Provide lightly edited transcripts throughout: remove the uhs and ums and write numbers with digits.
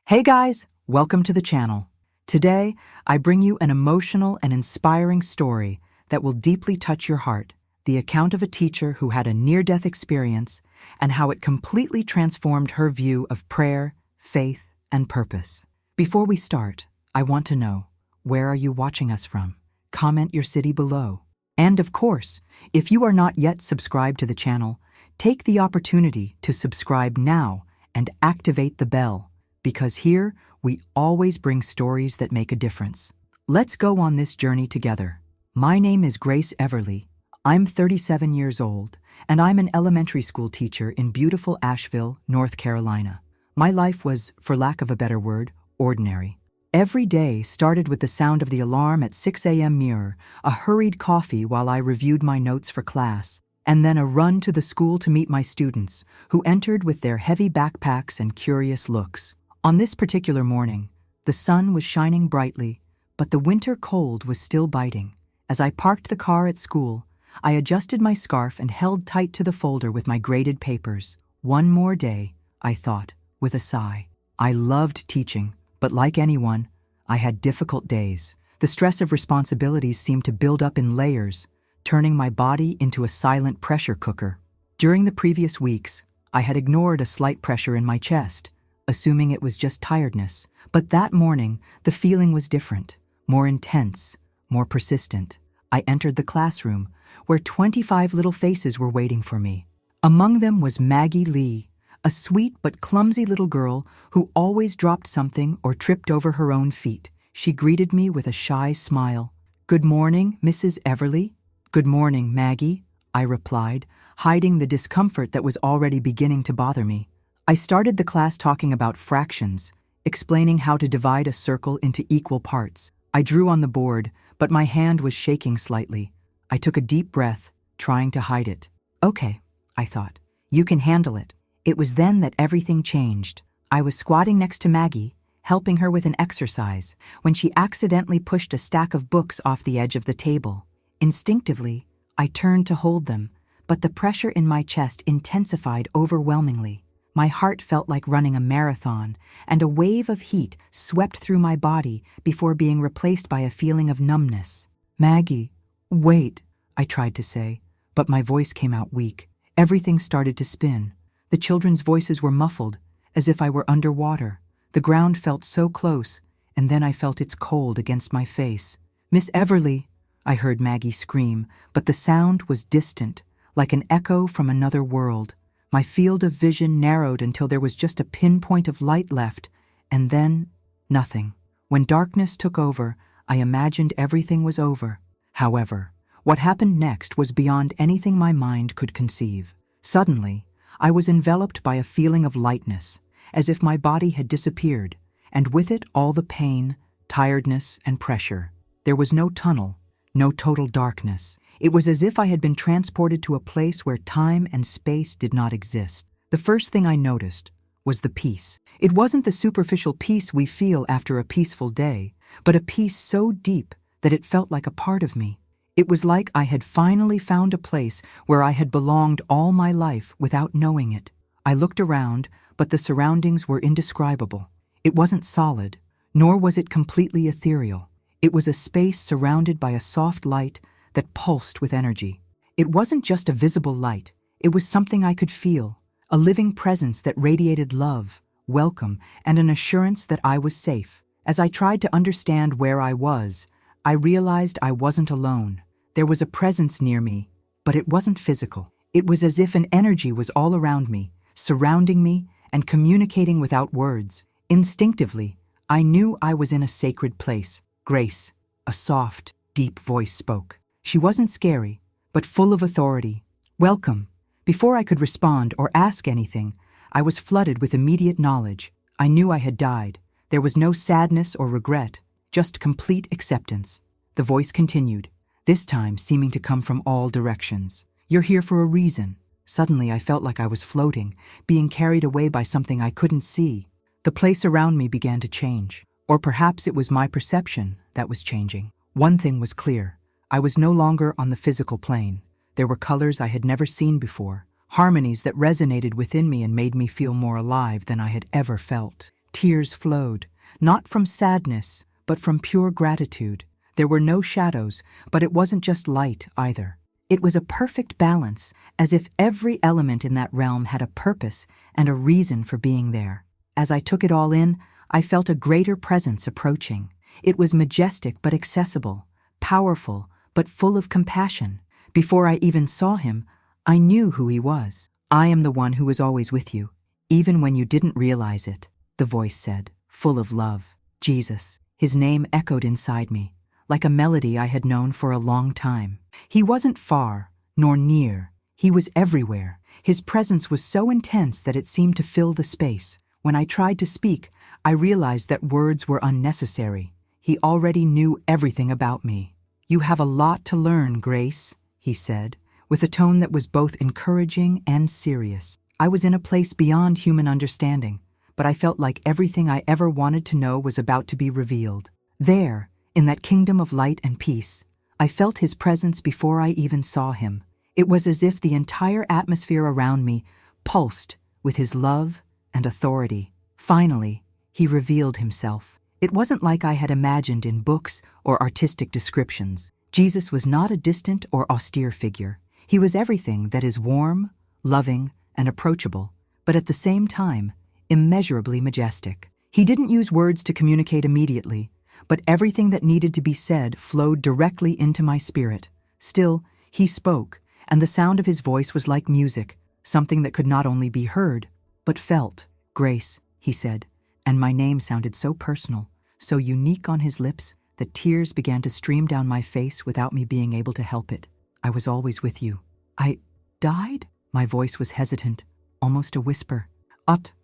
Hey guys, welcome to the channel. Today, I bring you an emotional and inspiring story that will deeply touch your heart, the account of a teacher who had a near-death experience and how it completely transformed her view of prayer, faith, and purpose. Before we start, I want to know, where are you watching us from? Comment your city below. And of course, if you are not yet subscribed to the channel, take the opportunity to subscribe now and activate the bell, because here we always bring stories that make a difference. Let's go on this journey together. My name is Grace Everly. I'm 37 years old, and I'm an elementary school teacher in beautiful Asheville, North Carolina. My life was, for lack of a better word, ordinary. Every day started with the sound of the alarm at 6 a.m. mirror, a hurried coffee while I reviewed my notes for class, and then a run to the school to meet my students, who entered with their heavy backpacks and curious looks. On this particular morning, the sun was shining brightly, but the winter cold was still biting. As I parked the car at school, I adjusted my scarf and held tight to the folder with my graded papers. One more day, I thought, with a sigh. I loved teaching, but like anyone, I had difficult days. The stress of responsibilities seemed to build up in layers, turning my body into a silent pressure cooker. During the previous weeks, I had ignored a slight pressure in my chest, assuming it was just tiredness. But that morning, the feeling was different, more intense, more persistent. I entered the classroom, where 25 little faces were waiting for me. Among them was Maggie Lee, a sweet but clumsy little girl who always dropped something or tripped over her own feet. She greeted me with a shy smile. "Good morning, Mrs. Everly." "Good morning, Maggie," I replied, hiding the discomfort that was already beginning to bother me. I started the class talking about fractions, explaining how to divide a circle into equal parts. I drew on the board, but my hand was shaking slightly. I took a deep breath, trying to hide it. "Okay," I thought. "You can handle it." It was then that everything changed. I was squatting next to Maggie, helping her with an exercise, when she accidentally pushed a stack of books off the edge of the table. Instinctively, I turned to hold them, but the pressure in my chest intensified overwhelmingly. My heart felt like running a marathon, and a wave of heat swept through my body before being replaced by a feeling of numbness. "Maggie, wait," I tried to say, but my voice came out weak. Everything started to spin. The children's voices were muffled, as if I were underwater. The ground felt so close, and then I felt its cold against my face. "Miss Everly," I heard Maggie scream, but the sound was distant, like an echo from another world. My field of vision narrowed until there was just a pinpoint of light left, and then nothing. When darkness took over, I imagined everything was over. However, what happened next was beyond anything my mind could conceive. Suddenly, I was enveloped by a feeling of lightness, as if my body had disappeared, and with it all the pain, tiredness, and pressure. There was no tunnel, no total darkness. It was as if I had been transported to a place where time and space did not exist. The first thing I noticed was the peace. It wasn't the superficial peace we feel after a peaceful day, but a peace so deep that it felt like a part of me. It was like I had finally found a place where I had belonged all my life without knowing it. I looked around, but the surroundings were indescribable. It wasn't solid, nor was it completely ethereal. It was a space surrounded by a soft light that pulsed with energy. It wasn't just a visible light, it was something I could feel, a living presence that radiated love, welcome, and an assurance that I was safe. As I tried to understand where I was, I realized I wasn't alone. There was a presence near me, but it wasn't physical. It was as if an energy was all around me, surrounding me, and communicating without words. Instinctively, I knew I was in a sacred place. "Grace," a soft, deep voice spoke. She wasn't scary, but full of authority. "Welcome." Before I could respond or ask anything, I was flooded with immediate knowledge. I knew I had died. There was no sadness or regret, just complete acceptance. The voice continued, this time seeming to come from all directions. "You're here for a reason." Suddenly I felt like I was floating, being carried away by something I couldn't see. The place around me began to change. Or perhaps it was my perception that was changing. One thing was clear. I was no longer on the physical plane. There were colors I had never seen before, harmonies that resonated within me and made me feel more alive than I had ever felt. Tears flowed, not from sadness, but from pure gratitude. There were no shadows, but it wasn't just light either. It was a perfect balance, as if every element in that realm had a purpose and a reason for being there. As I took it all in, I felt a greater presence approaching. It was majestic but accessible, powerful but full of compassion. Before I even saw him, I knew who he was. "I am the one who is always with you, even when you didn't realize it," the voice said, full of love. Jesus. His name echoed inside me, like a melody I had known for a long time. He wasn't far, nor near. He was everywhere. His presence was so intense that it seemed to fill the space. When I tried to speak, I realized that words were unnecessary. He already knew everything about me. "You have a lot to learn, Grace," he said, with a tone that was both encouraging and serious. I was in a place beyond human understanding, but I felt like everything I ever wanted to know was about to be revealed. There, in that kingdom of light and peace, I felt his presence before I even saw him. It was as if the entire atmosphere around me pulsed with his love and authority. Finally, he revealed himself. It wasn't like I had imagined in books or artistic descriptions. Jesus was not a distant or austere figure. He was everything that is warm, loving, and approachable, but at the same time, immeasurably majestic. He didn't use words to communicate immediately, but everything that needed to be said flowed directly into my spirit. Still, he spoke, and the sound of his voice was like music, something that could not only be heard, but felt. "Grace," he said, and my name sounded so personal, so unique on his lips, that tears began to stream down my face without me being able to help it. "I was always with you." "I died?" My voice was hesitant, almost a whisper.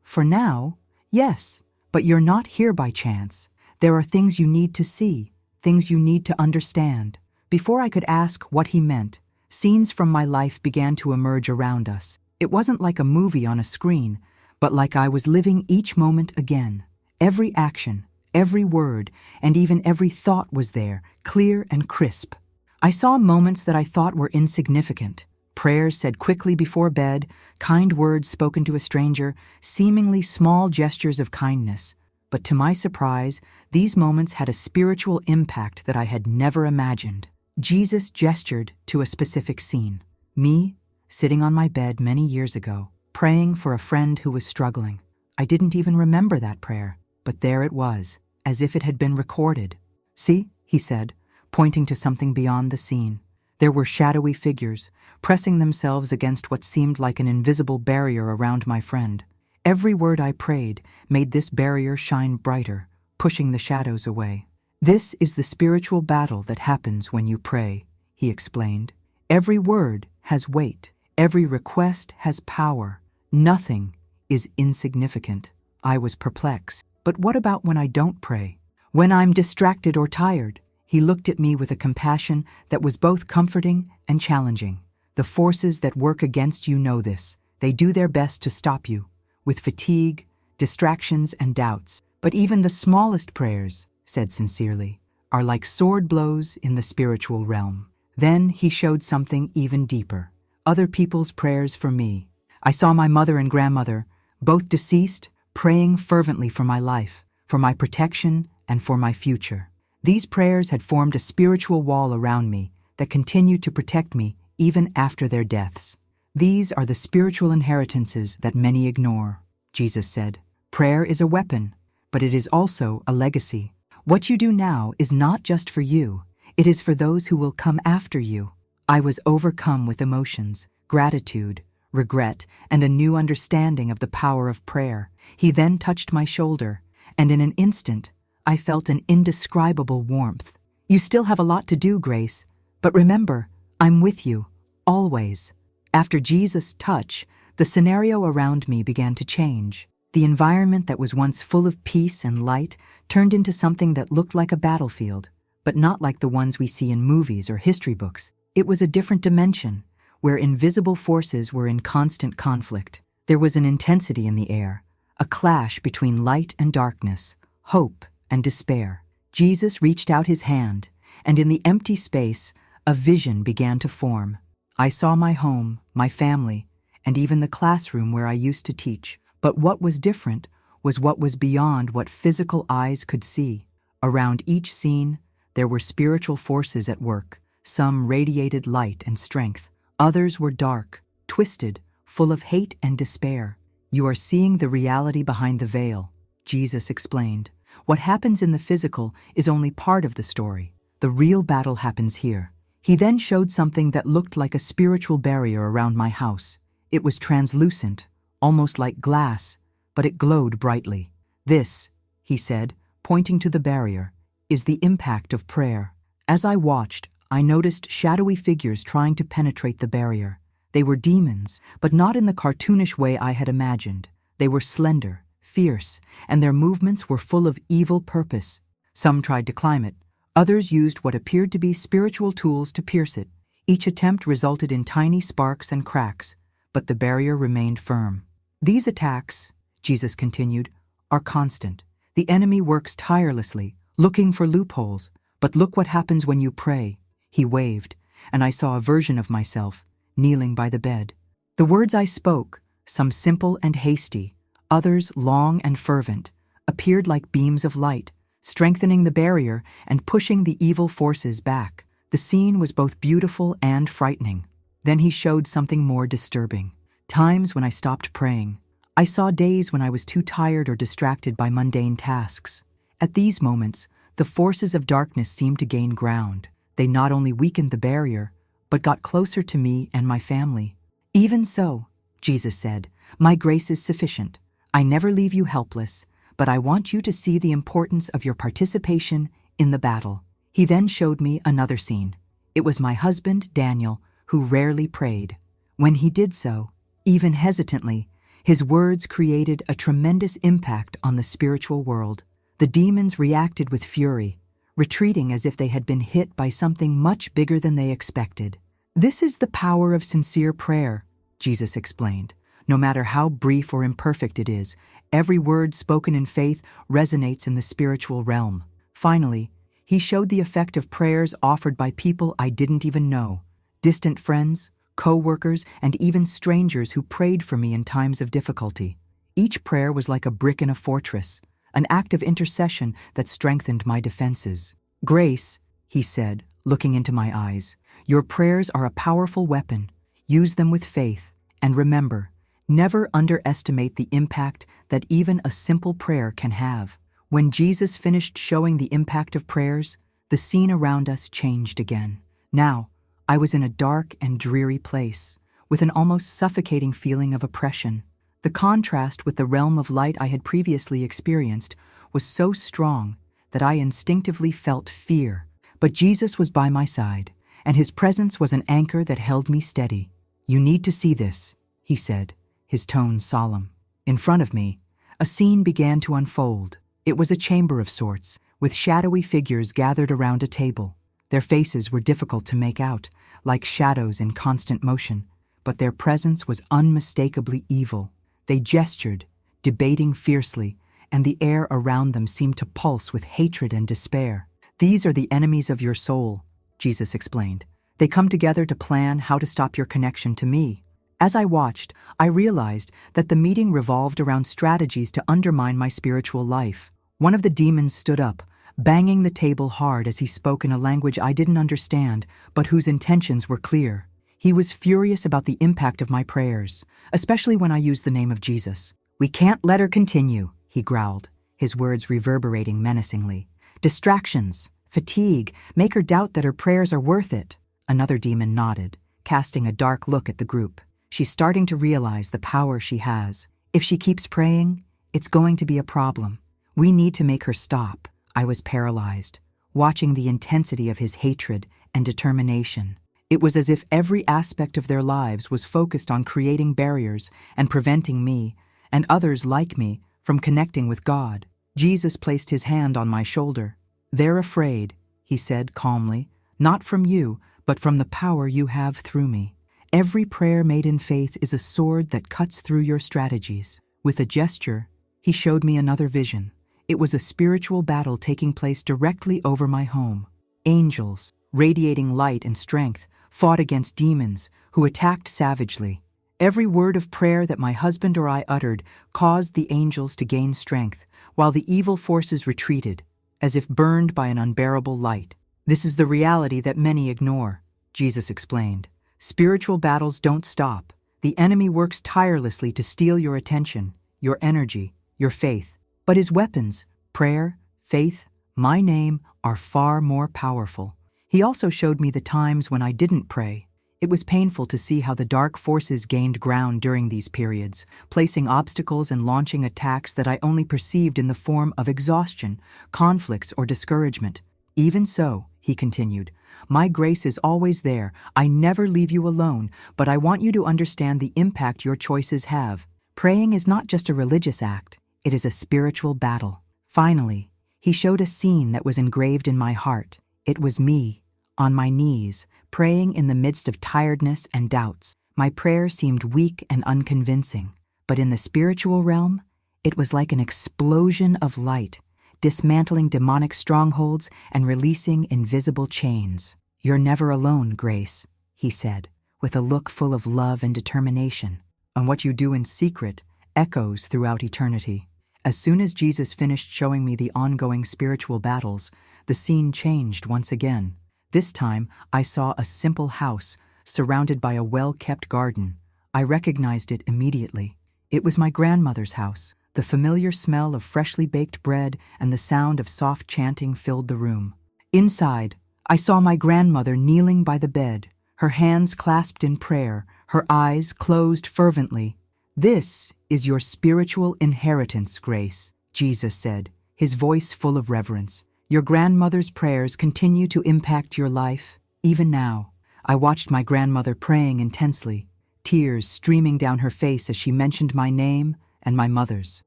For now, yes, but you're not here by chance. There are things you need to see, things you need to understand." Before I could ask what he meant, scenes from my life began to emerge around us. It wasn't like a movie on a screen, but like I was living each moment again. Every action, every word, and even every thought was there, clear and crisp. I saw moments that I thought were insignificant. Prayers said quickly before bed, kind words spoken to a stranger, seemingly small gestures of kindness. But to my surprise, these moments had a spiritual impact that I had never imagined. Jesus gestured to a specific scene. Me, sitting on my bed many years ago, praying for a friend who was struggling. I didn't even remember that prayer, but there it was, as if it had been recorded. "See," he said, pointing to something beyond the scene. There were shadowy figures, pressing themselves against what seemed like an invisible barrier around my friend. Every word I prayed made this barrier shine brighter, pushing the shadows away. "This is the spiritual battle that happens when you pray," he explained. "Every word has weight. Every request has power. Nothing is insignificant." I was perplexed. "But what about when I don't pray? When I'm distracted or tired?" He looked at me with a compassion that was both comforting and challenging. "The forces that work against you know this. They do their best to stop you, with fatigue, distractions, and doubts. But even the smallest prayers," said sincerely, "are like sword blows in the spiritual realm." Then he showed something even deeper. Other people's prayers for me. I saw my mother and grandmother, both deceased, praying fervently for my life, for my protection, and for my future. These prayers had formed a spiritual wall around me that continued to protect me even after their deaths. "These are the spiritual inheritances that many ignore," Jesus said. "Prayer is a weapon, but it is also a legacy. What you do now is not just for you, it is for those who will come after you." I was overcome with emotions, gratitude, regret, and a new understanding of the power of prayer. He then touched my shoulder, and in an instant, I felt an indescribable warmth. "You still have a lot to do, Grace, but remember, I'm with you, always." After Jesus' touch, the scenario around me began to change. The environment that was once full of peace and light turned into something that looked like a battlefield, but not like the ones we see in movies or history books. It was a different dimension, where invisible forces were in constant conflict. There was an intensity in the air, a clash between light and darkness, hope and despair. Jesus reached out his hand, and in the empty space, a vision began to form. I saw my home, my family, and even the classroom where I used to teach. But what was different was what was beyond what physical eyes could see. Around each scene, there were spiritual forces at work. Some radiated light and strength. Others were dark, twisted, full of hate and despair. "You are seeing the reality behind the veil," Jesus explained. "What happens in the physical is only part of the story. The real battle happens here." He then showed something that looked like a spiritual barrier around my house. It was translucent, almost like glass, but it glowed brightly. "This," he said, pointing to the barrier, "is the impact of prayer." As I watched, I noticed shadowy figures trying to penetrate the barrier. They were demons, but not in the cartoonish way I had imagined. They were slender, fierce, and their movements were full of evil purpose. Some tried to climb it. Others used what appeared to be spiritual tools to pierce it. Each attempt resulted in tiny sparks and cracks, but the barrier remained firm. "These attacks," Jesus continued, "are constant. The enemy works tirelessly, looking for loopholes. But look what happens when you pray." He waved, and I saw a version of myself, kneeling by the bed. The words I spoke, some simple and hasty, others long and fervent, appeared like beams of light, strengthening the barrier and pushing the evil forces back. The scene was both beautiful and frightening. Then he showed something more disturbing. Times when I stopped praying. I saw days when I was too tired or distracted by mundane tasks. At these moments, the forces of darkness seemed to gain ground. They not only weakened the barrier, but got closer to me and my family. "Even so," Jesus said, "my grace is sufficient. I never leave you helpless, but I want you to see the importance of your participation in the battle." He then showed me another scene. It was my husband, Daniel, who rarely prayed. When he did so, even hesitantly, his words created a tremendous impact on the spiritual world. The demons reacted with fury, retreating as if they had been hit by something much bigger than they expected. "This is the power of sincere prayer," Jesus explained. "No matter how brief or imperfect it is, every word spoken in faith resonates in the spiritual realm." Finally, he showed the effect of prayers offered by people I didn't even know, distant friends, co-workers, and even strangers who prayed for me in times of difficulty. Each prayer was like a brick in a fortress, an act of intercession that strengthened my defenses. "Grace," he said, looking into my eyes, "your prayers are a powerful weapon. Use them with faith, and remember, never underestimate the impact that even a simple prayer can have." When Jesus finished showing the impact of prayers, the scene around us changed again. Now, I was in a dark and dreary place, with an almost suffocating feeling of oppression. The contrast with the realm of light I had previously experienced was so strong that I instinctively felt fear. But Jesus was by my side, and his presence was an anchor that held me steady. "You need to see this," he said, his tone solemn. In front of me, a scene began to unfold. It was a chamber of sorts, with shadowy figures gathered around a table. Their faces were difficult to make out, like shadows in constant motion, but their presence was unmistakably evil. They gestured, debating fiercely, and the air around them seemed to pulse with hatred and despair. "These are the enemies of your soul," Jesus explained. "They come together to plan how to stop your connection to me." As I watched, I realized that the meeting revolved around strategies to undermine my spiritual life. One of the demons stood up, banging the table hard as he spoke in a language I didn't understand, but whose intentions were clear. He was furious about the impact of my prayers, especially when I used the name of Jesus. "We can't let her continue," he growled, his words reverberating menacingly. "Distractions, fatigue, make her doubt that her prayers are worth it." Another demon nodded, casting a dark look at the group. "She's starting to realize the power she has. If she keeps praying, it's going to be a problem. We need to make her stop." I was paralyzed, watching the intensity of his hatred and determination. It was as if every aspect of their lives was focused on creating barriers and preventing me, and others like me, from connecting with God. Jesus placed his hand on my shoulder. "They're afraid," he said calmly, "not from you, but from the power you have through me. Every prayer made in faith is a sword that cuts through your strategies." With a gesture, he showed me another vision. It was a spiritual battle taking place directly over my home. Angels, radiating light and strength, fought against demons who attacked savagely. Every word of prayer that my husband or I uttered caused the angels to gain strength, while the evil forces retreated, as if burned by an unbearable light. This is the reality that many ignore, Jesus explained. Spiritual battles don't stop. The enemy works tirelessly to steal your attention, your energy, your faith. But his weapons, prayer, faith, my name, are far more powerful. He also showed me the times when I didn't pray. It was painful to see how the dark forces gained ground during these periods, placing obstacles and launching attacks that I only perceived in the form of exhaustion, conflicts, or discouragement. Even so, he continued, my grace is always there. I never leave you alone, but I want you to understand the impact your choices have. Praying is not just a religious act, it is a spiritual battle. Finally, he showed a scene that was engraved in my heart. It was me, on my knees, praying in the midst of tiredness and doubts. My prayer seemed weak and unconvincing, but in the spiritual realm, it was like an explosion of light, dismantling demonic strongholds and releasing invisible chains. You're never alone, Grace, he said, with a look full of love and determination. And what you do in secret echoes throughout eternity. As soon as Jesus finished showing me the ongoing spiritual battles, the scene changed once again. This time, I saw a simple house surrounded by a well-kept garden. I recognized it immediately. It was my grandmother's house. The familiar smell of freshly baked bread and the sound of soft chanting filled the room. Inside, I saw my grandmother kneeling by the bed, her hands clasped in prayer, her eyes closed fervently. This is your spiritual inheritance, Grace, Jesus said, his voice full of reverence. Your grandmother's prayers continue to impact your life, even now. I watched my grandmother praying intensely, tears streaming down her face as she mentioned my name and my mother's.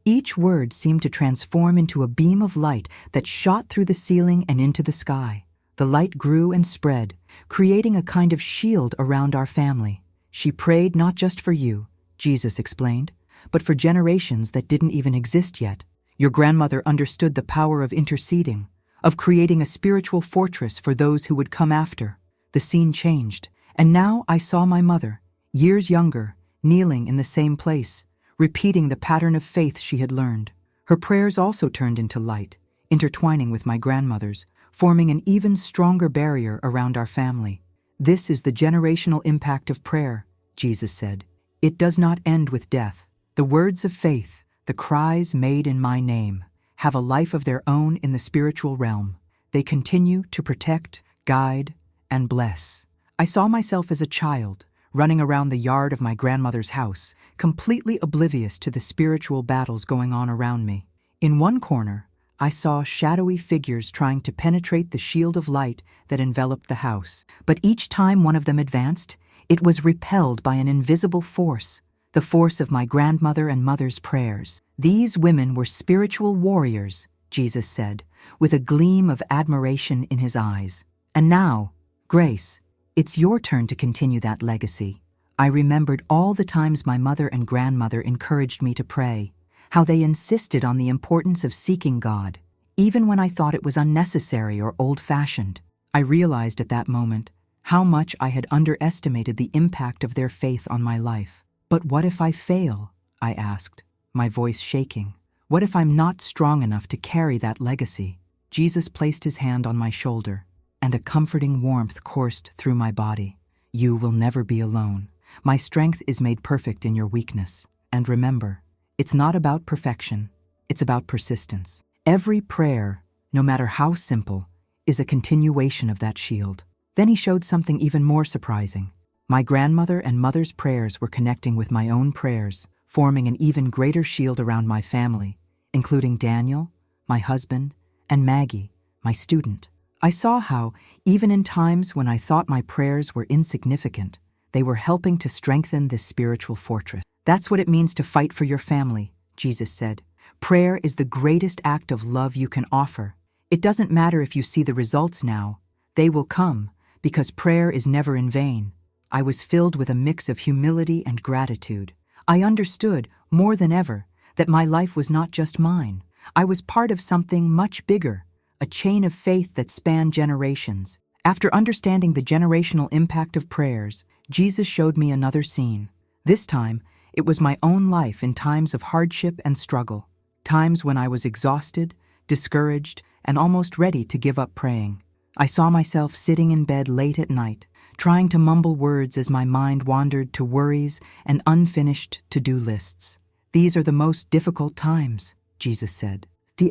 Each word seemed to transform into a beam of light that shot through the ceiling and into the sky. The light grew and spread, creating a kind of shield around our family. She prayed not just for you, Jesus explained, but for generations that didn't even exist yet. Your grandmother understood the power of interceding, of creating a spiritual fortress for those who would come after. The scene changed, and now I saw my mother, years younger, kneeling in the same place, repeating the pattern of faith she had learned. Her prayers also turned into light, intertwining with my grandmother's, forming an even stronger barrier around our family. This is the generational impact of prayer, Jesus said. It does not end with death. The words of faith, the cries made in my name, have a life of their own in the spiritual realm. They continue to protect, guide, and bless. I saw myself as a child, running around the yard of my grandmother's house, completely oblivious to the spiritual battles going on around me. In one corner, I saw shadowy figures trying to penetrate the shield of light that enveloped the house. But each time one of them advanced, it was repelled by an invisible force, the force of my grandmother and mother's prayers. These women were spiritual warriors, Jesus said, with a gleam of admiration in his eyes. And now, Grace, it's your turn to continue that legacy. I remembered all the times my mother and grandmother encouraged me to pray, how they insisted on the importance of seeking God, even when I thought it was unnecessary or old-fashioned. I realized at that moment how much I had underestimated the impact of their faith on my life. But what if I fail? I asked, my voice shaking. What if I'm not strong enough to carry that legacy? Jesus placed his hand on my shoulder, and a comforting warmth coursed through my body. You will never be alone. My strength is made perfect in your weakness. And remember, it's not about perfection, it's about persistence. Every prayer, no matter how simple, is a continuation of that shield. Then he showed something even more surprising. My grandmother and mother's prayers were connecting with my own prayers, forming an even greater shield around my family, including Daniel, my husband, and Maggie, my student. I saw how, even in times when I thought my prayers were insignificant, they were helping to strengthen this spiritual fortress. That's what it means to fight for your family, Jesus said. Prayer is the greatest act of love you can offer. It doesn't matter if you see the results now. They will come, because prayer is never in vain. I was filled with a mix of humility and gratitude. I understood, more than ever, that my life was not just mine. I was part of something much bigger, a chain of faith that spanned generations. After understanding the generational impact of prayers, Jesus showed me another scene, This time, it was my own life in times of hardship and struggle, times when I was exhausted, discouraged, and almost ready to give up praying. I saw myself sitting in bed late at night, trying to mumble words as my mind wandered to worries and unfinished to-do lists. These are the most difficult times, Jesus said,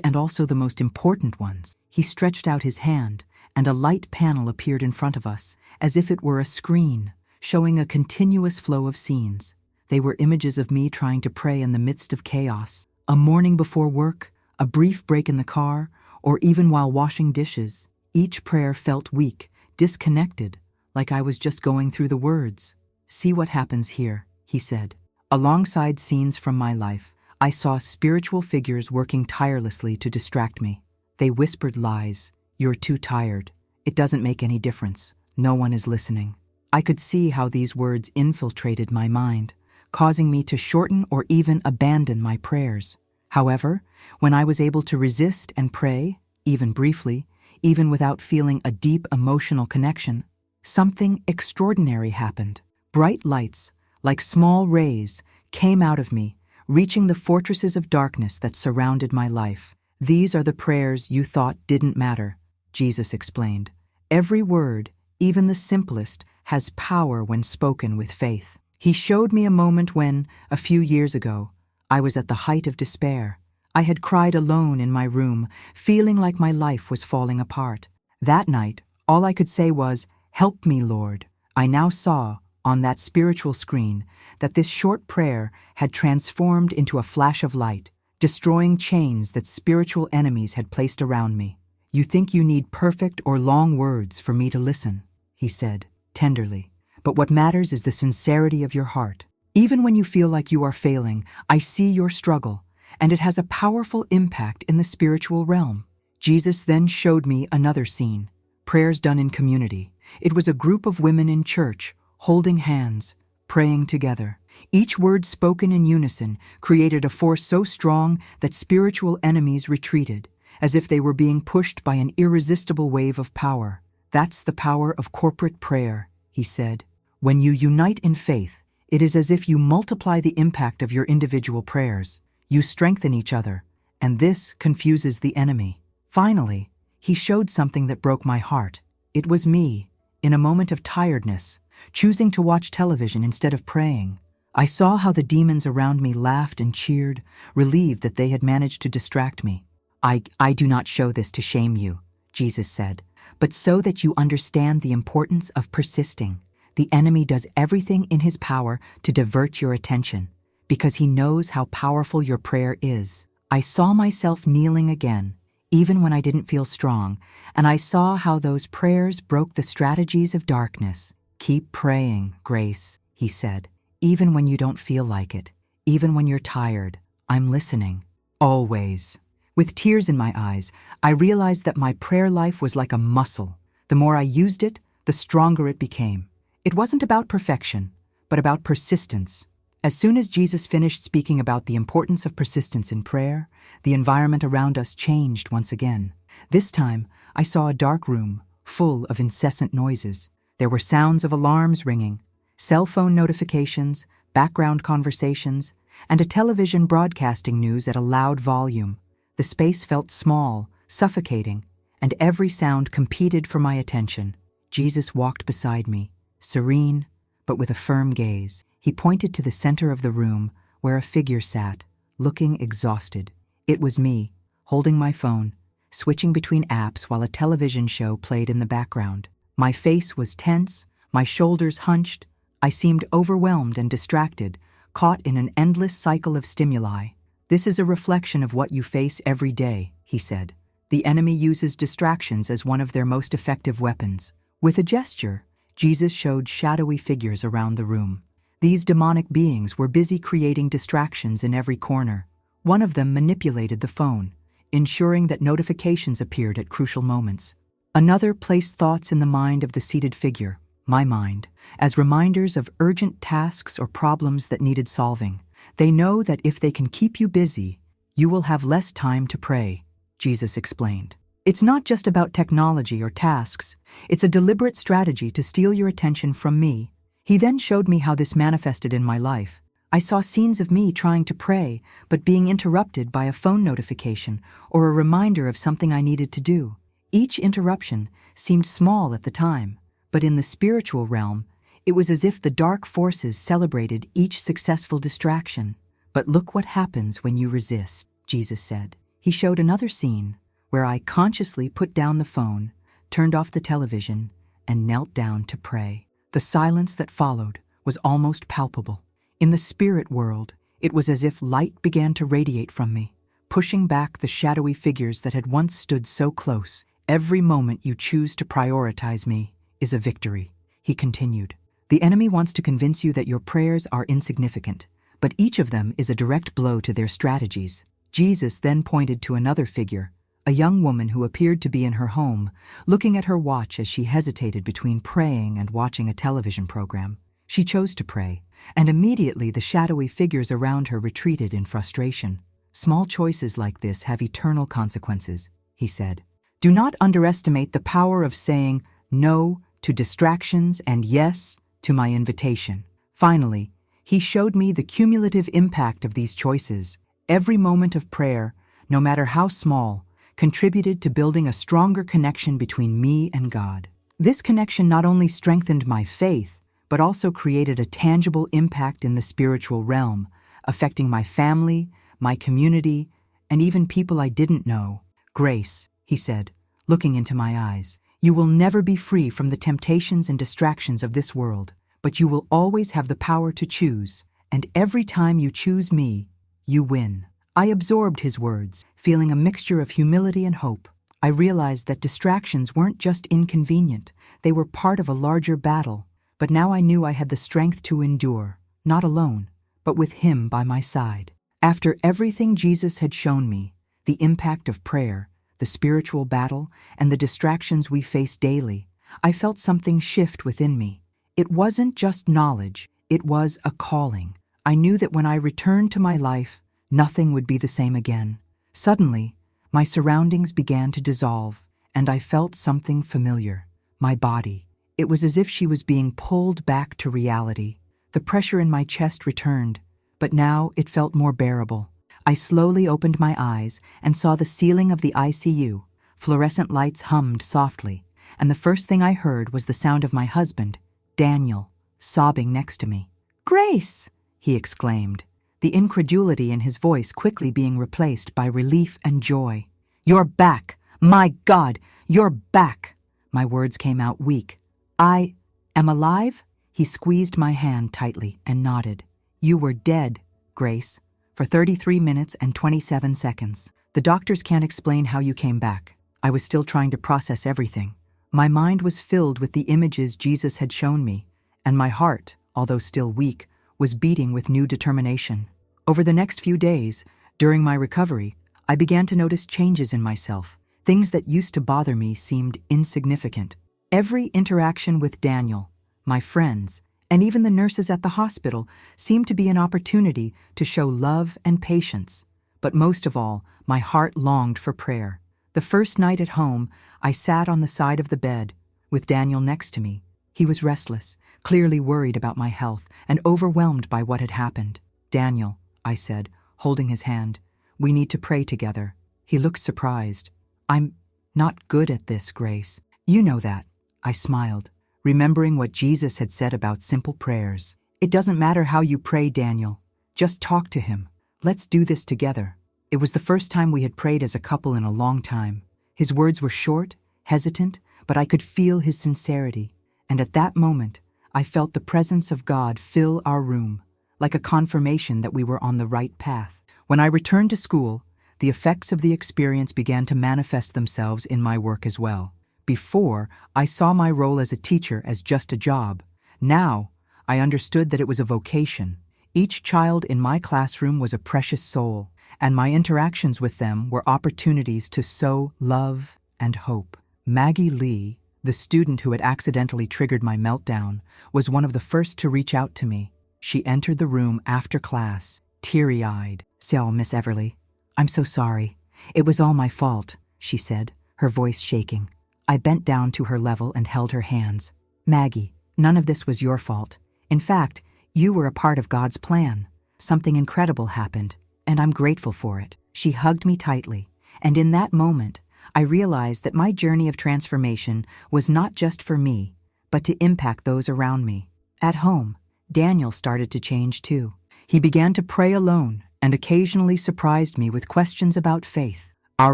and also the most important ones. He stretched out his hand, and a light panel appeared in front of us, as if it were a screen, showing a continuous flow of scenes. They were images of me trying to pray in the midst of chaos. A morning before work, a brief break in the car, or even while washing dishes. Each prayer felt weak, disconnected, like I was just going through the words. See what happens here, he said. Alongside scenes from my life, I saw spiritual figures working tirelessly to distract me. They whispered lies. You're too tired. It doesn't make any difference. No one is listening. I could see how these words infiltrated my mind, causing me to shorten or even abandon my prayers. However, when I was able to resist and pray, even briefly, even without feeling a deep emotional connection, something extraordinary happened. Bright lights, like small rays, came out of me, reaching the fortresses of darkness that surrounded my life. These are the prayers you thought didn't matter, Jesus explained. Every word, even the simplest, has power when spoken with faith. He showed me a moment when, a few years ago, I was at the height of despair. I had cried alone in my room, feeling like my life was falling apart. That night, all I could say was, "Help me, Lord." I now saw, on that spiritual screen, that this short prayer had transformed into a flash of light, destroying chains that spiritual enemies had placed around me. You think you need perfect or long words for me to listen, he said, tenderly. But what matters is the sincerity of your heart. Even when you feel like you are failing, I see your struggle, and it has a powerful impact in the spiritual realm. Jesus then showed me another scene, prayers done in community. It was a group of women in church, holding hands, praying together. Each word spoken in unison created a force so strong that spiritual enemies retreated, as if they were being pushed by an irresistible wave of power. That's the power of corporate prayer, he said. When you unite in faith, it is as if you multiply the impact of your individual prayers. You strengthen each other, and this confuses the enemy. Finally, he showed something that broke my heart. It was me, in a moment of tiredness, choosing to watch television instead of praying. I saw how the demons around me laughed and cheered, relieved that they had managed to distract me. I do not show this to shame you, Jesus said, but so that you understand the importance of persisting. The enemy does everything in his power to divert your attention, because he knows how powerful your prayer is. I saw myself kneeling again, even when I didn't feel strong, and I saw how those prayers broke the strategies of darkness. Keep praying, Grace, he said, even when you don't feel like it, even when you're tired. I'm listening, always. With tears in my eyes, I realized that my prayer life was like a muscle. The more I used it, the stronger it became. It wasn't about perfection, but about persistence. As soon as Jesus finished speaking about the importance of persistence in prayer, the environment around us changed once again. This time, I saw a dark room, full of incessant noises. There were sounds of alarms ringing, cell phone notifications, background conversations, and a television broadcasting news at a loud volume. The space felt small, suffocating, and every sound competed for my attention. Jesus walked beside me, serene, but with a firm gaze. He pointed to the center of the room, where a figure sat, looking exhausted. It was me, holding my phone, switching between apps while a television show played in the background. My face was tense, my shoulders hunched. I seemed overwhelmed and distracted, caught in an endless cycle of stimuli. This is a reflection of what you face every day, he said. The enemy uses distractions as one of their most effective weapons. With a gesture, Jesus showed shadowy figures around the room. These demonic beings were busy creating distractions in every corner. One of them manipulated the phone, ensuring that notifications appeared at crucial moments. Another placed thoughts in the mind of the seated figure, my mind, as reminders of urgent tasks or problems that needed solving. They know that if they can keep you busy, you will have less time to pray, Jesus explained. It's not just about technology or tasks. It's a deliberate strategy to steal your attention from me, He then showed me how this manifested in my life. I saw scenes of me trying to pray, but being interrupted by a phone notification or a reminder of something I needed to do. Each interruption seemed small at the time, but in the spiritual realm, it was as if the dark forces celebrated each successful distraction. But look what happens when you resist, Jesus said. He showed another scene where I consciously put down the phone, turned off the television, and knelt down to pray. The silence that followed was almost palpable. In the spirit world, it was as if light began to radiate from me, pushing back the shadowy figures that had once stood so close. Every moment you choose to prioritize me is a victory, he continued. The enemy wants to convince you that your prayers are insignificant, but each of them is a direct blow to their strategies. Jesus then pointed to another figure, a young woman who appeared to be in her home, looking at her watch as she hesitated between praying and watching a television program. She chose to pray, and immediately the shadowy figures around her retreated in frustration. Small choices like this have eternal consequences, he said. Do not underestimate the power of saying no to distractions and yes to my invitation. Finally, he showed me the cumulative impact of these choices. Every moment of prayer, no matter how small, contributed to building a stronger connection between me and God. This connection not only strengthened my faith, but also created a tangible impact in the spiritual realm, affecting my family, my community, and even people I didn't know. Grace, he said, looking into my eyes, you will never be free from the temptations and distractions of this world, but you will always have the power to choose, and every time you choose me, you win. I absorbed his words, feeling a mixture of humility and hope. I realized that distractions weren't just inconvenient, they were part of a larger battle. But now I knew I had the strength to endure, not alone, but with him by my side. After everything Jesus had shown me, the impact of prayer, the spiritual battle, and the distractions we face daily, I felt something shift within me. It wasn't just knowledge, it was a calling. I knew that when I returned to my life, nothing would be the same again. Suddenly, my surroundings began to dissolve, and I felt something familiar. My body. It was as if she was being pulled back to reality. The pressure in my chest returned, but now it felt more bearable. I slowly opened my eyes and saw the ceiling of the ICU. Fluorescent lights hummed softly, and the first thing I heard was the sound of my husband, Daniel, sobbing next to me. "Grace!" he exclaimed, the incredulity in his voice quickly being replaced by relief and joy. "You're back! My God, you're back!" My words came out weak. "I am alive?" He squeezed my hand tightly and nodded. "You were dead, Grace, for 33 minutes and 27 seconds. The doctors can't explain how you came back." I was still trying to process everything. My mind was filled with the images Jesus had shown me, and my heart, although still weak, was beating with new determination. Over the next few days, during my recovery, I began to notice changes in myself. Things that used to bother me seemed insignificant. Every interaction with Daniel, my friends, and even the nurses at the hospital seemed to be an opportunity to show love and patience. But most of all, my heart longed for prayer. The first night at home, I sat on the side of the bed, with Daniel next to me. He was restless, clearly worried about my health, and overwhelmed by what had happened. "Daniel," I said, holding his hand, "we need to pray together." He looked surprised. "I'm not good at this, Grace. You know that." I smiled, remembering what Jesus had said about simple prayers. "It doesn't matter how you pray, Daniel. Just talk to him. Let's do this together." It was the first time we had prayed as a couple in a long time. His words were short, hesitant, but I could feel his sincerity. And at that moment, I felt the presence of God fill our room, like a confirmation that we were on the right path. When I returned to school, the effects of the experience began to manifest themselves in my work as well. Before, I saw my role as a teacher as just a job. Now, I understood that it was a vocation. Each child in my classroom was a precious soul, and my interactions with them were opportunities to sow love and hope. Maggie Lee, the student who had accidentally triggered my meltdown, was one of the first to reach out to me. She entered the room after class, teary-eyed. "So, Miss Everly, I'm so sorry. It was all my fault," she said, her voice shaking. I bent down to her level and held her hands. "Maggie, none of this was your fault. In fact, you were a part of God's plan. Something incredible happened, and I'm grateful for it." She hugged me tightly, and in that moment, I realized that my journey of transformation was not just for me, but to impact those around me. At home, Daniel started to change too. He began to pray alone and occasionally surprised me with questions about faith. Our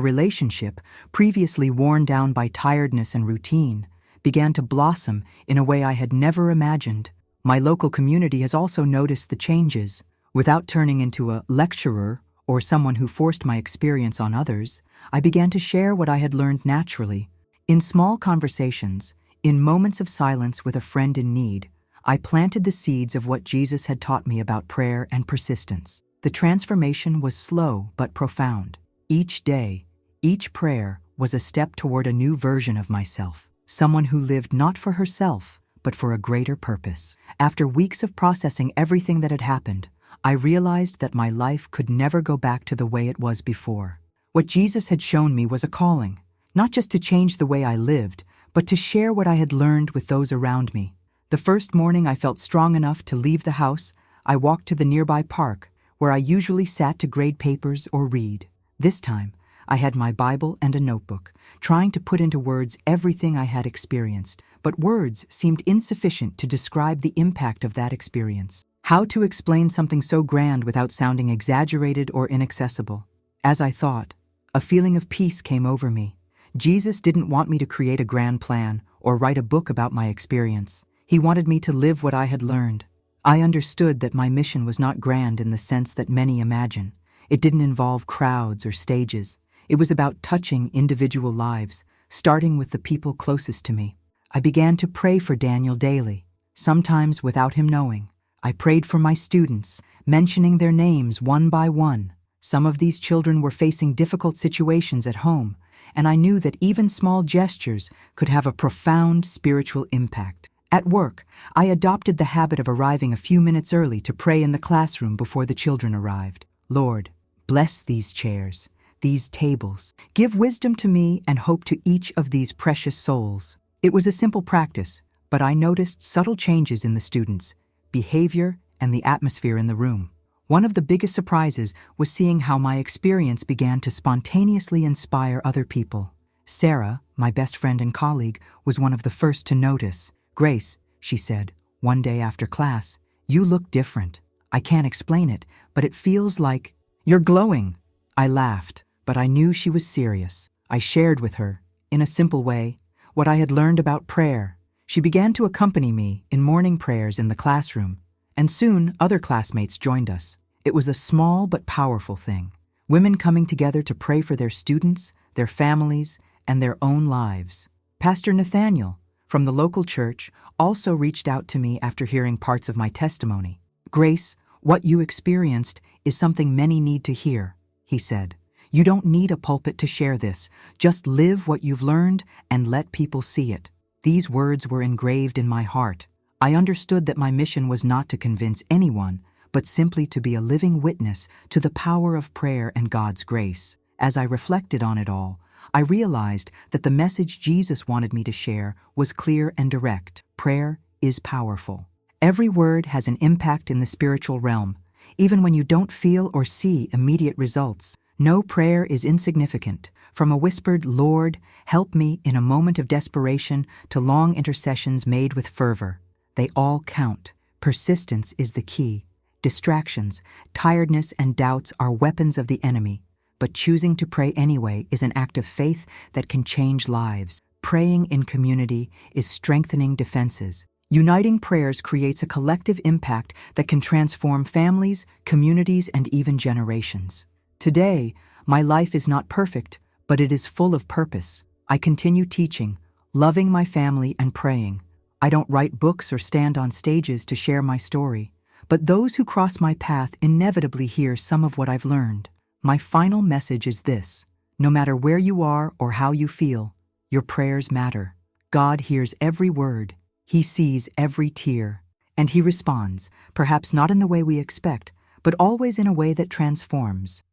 relationship, previously worn down by tiredness and routine, began to blossom in a way I had never imagined. My local community has also noticed the changes. Without turning into a lecturer or someone who forced my experience on others, I began to share what I had learned naturally. In small conversations, in moments of silence with a friend in need, I planted the seeds of what Jesus had taught me about prayer and persistence. The transformation was slow but profound. Each day, each prayer was a step toward a new version of myself, someone who lived not for herself, but for a greater purpose. After weeks of processing everything that had happened, I realized that my life could never go back to the way it was before. What Jesus had shown me was a calling, not just to change the way I lived, but to share what I had learned with those around me. The first morning I felt strong enough to leave the house, I walked to the nearby park, where I usually sat to grade papers or read. This time, I had my Bible and a notebook, trying to put into words everything I had experienced, but words seemed insufficient to describe the impact of that experience. How to explain something so grand without sounding exaggerated or inaccessible? As I thought, a feeling of peace came over me. Jesus didn't want me to create a grand plan or write a book about my experience. He wanted me to live what I had learned. I understood that my mission was not grand in the sense that many imagine. It didn't involve crowds or stages. It was about touching individual lives, starting with the people closest to me. I began to pray for Daniel daily, sometimes without him knowing. I prayed for my students, mentioning their names one by one. Some of these children were facing difficult situations at home, and I knew that even small gestures could have a profound spiritual impact. At work, I adopted the habit of arriving a few minutes early to pray in the classroom before the children arrived. Lord, bless these chairs, these tables. Give wisdom to me and hope to each of these precious souls. It was a simple practice, but I noticed subtle changes in the students, behavior, and the atmosphere in the room. One of the biggest surprises was seeing how my experience began to spontaneously inspire other people. Sarah, my best friend and colleague, was one of the first to notice. "Grace," she said, one day after class, "you look different. I can't explain it, but it feels like you're glowing." I laughed, but I knew she was serious. I shared with her, in a simple way, what I had learned about prayer. She began to accompany me in morning prayers in the classroom, and soon other classmates joined us. It was a small but powerful thing. Women coming together to pray for their students, their families, and their own lives. Pastor Nathaniel, from the local church, also reached out to me after hearing parts of my testimony. "Grace, what you experienced is something many need to hear," he said. "You don't need a pulpit to share this. Just live what you've learned and let people see it." These words were engraved in my heart. I understood that my mission was not to convince anyone, but simply to be a living witness to the power of prayer and God's grace. As I reflected on it all, I realized that the message Jesus wanted me to share was clear and direct. Prayer is powerful. Every word has an impact in the spiritual realm, even when you don't feel or see immediate results. No prayer is insignificant, from a whispered, "Lord, help me," in a moment of desperation to long intercessions made with fervor. They all count. Persistence is the key. Distractions, tiredness, and doubts are weapons of the enemy, but choosing to pray anyway is an act of faith that can change lives. Praying in community is strengthening defenses. Uniting prayers creates a collective impact that can transform families, communities, and even generations. Today, my life is not perfect, but it is full of purpose. I continue teaching, loving my family, and praying. I don't write books or stand on stages to share my story, but those who cross my path inevitably hear some of what I've learned. My final message is this: no matter where you are or how you feel, your prayers matter. God hears every word, He sees every tear, and He responds, perhaps not in the way we expect, but always in a way that transforms.